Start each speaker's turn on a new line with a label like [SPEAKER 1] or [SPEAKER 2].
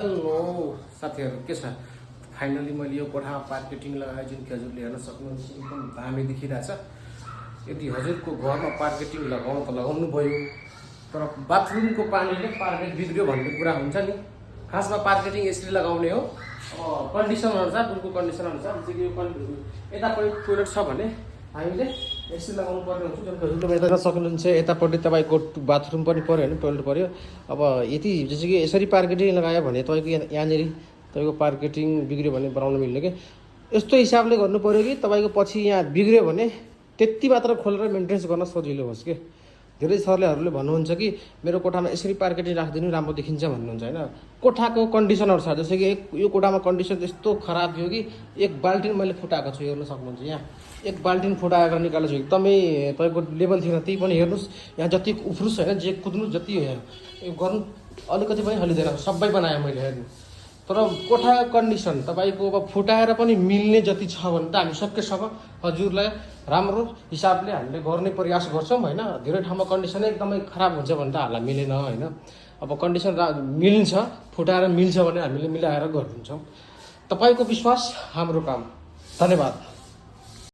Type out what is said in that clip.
[SPEAKER 1] Hello साथीहरु, के छ? फाइनली मैले यो कोठामा पार्केटिङ लगाए जुन कि हजुरले हेर्न सक्नुहुन्छ एकदम दामी देखिरहेछ। यदि हजुरको घरमा पार्केटिङ लगाउनु त लगाउनु भयो, तर बाथरुमको पानीले पार्केट बिग्रियो भन्ने कुरा हुन्छ नि। खासमा पार्केटिङ यसरी लगाउने हो। कन्डिसन अनुसार, रुलको कन्डिसन अनुसार चाहिँ यो यतापट्टि टोइलेट छ भने हामीले यसरी लगाउनु पर्ने हुन्छ। जुन हजुरले हेर्न सक्नुहुन्छ यतापट्टि तपाईको बाथरुम पनि पर्यो हैन, टोइलेट पर्यो। अब यति जस्तो कि यसरी पार्केटिङ लगायो भने तपाईको यहाँनेरि तपाईको पार्केटिङ बिग्रियो भने बनाउन मिल्ने के। यस्तो हिसाबले गर्नु पर्यो कि तपाईको पछि यहाँ बिग्रियो भने त्यति मात्र खोलेर मेन्टेनेन्स गर्न सजिलो होस् के। धेरै सरहरूले भन्नुहुन्छ कि मेरो कोठामा यसरी पार्केटिङ राखिदिनु राम्रो देखिन्छ भन्नुहुन्छ हैन। कोठाको कन्डिसन अनुसार, जस्तो कि यो कोठामा कन्डिसन त्यस्तो खराब थियो कि एक बाल्टिन मैले फुटाएको छु, हेर्न सक्नुहुन्छ। यहाँ एक बाल्टिन फुटाएर निकालेको छु, एकदमै तपाईको लेभल थिएन। त्यही पनि हेर्नुस्, यहाँ जति उफ्रुस् हैन, जे कुद्नु जति यो गर्नु अलिकति पनि हलिँदैन, सबै बनाएँ मैले हेर्नु। तर कोठाको कन्डिसन तपाईको अब फुटाएर पनि मिल्ने जति छ भने त हामी सकेसम्म हजुरलाई राम्रो हिसाबले हामीले गर्ने प्रयास गर्छौँ हैन। धेरै ठाउँमा कन्डिसन एकदमै खराब हुन्छ भने त हामीलाई मिलेन हैन। अब कन्डिसन मिल्छ, फुटाएर मिल्छ भने हामीले मिलाएर गरिदिन्छौँ। तपाईको विश्वास हाम्रो काम। धन्यवाद।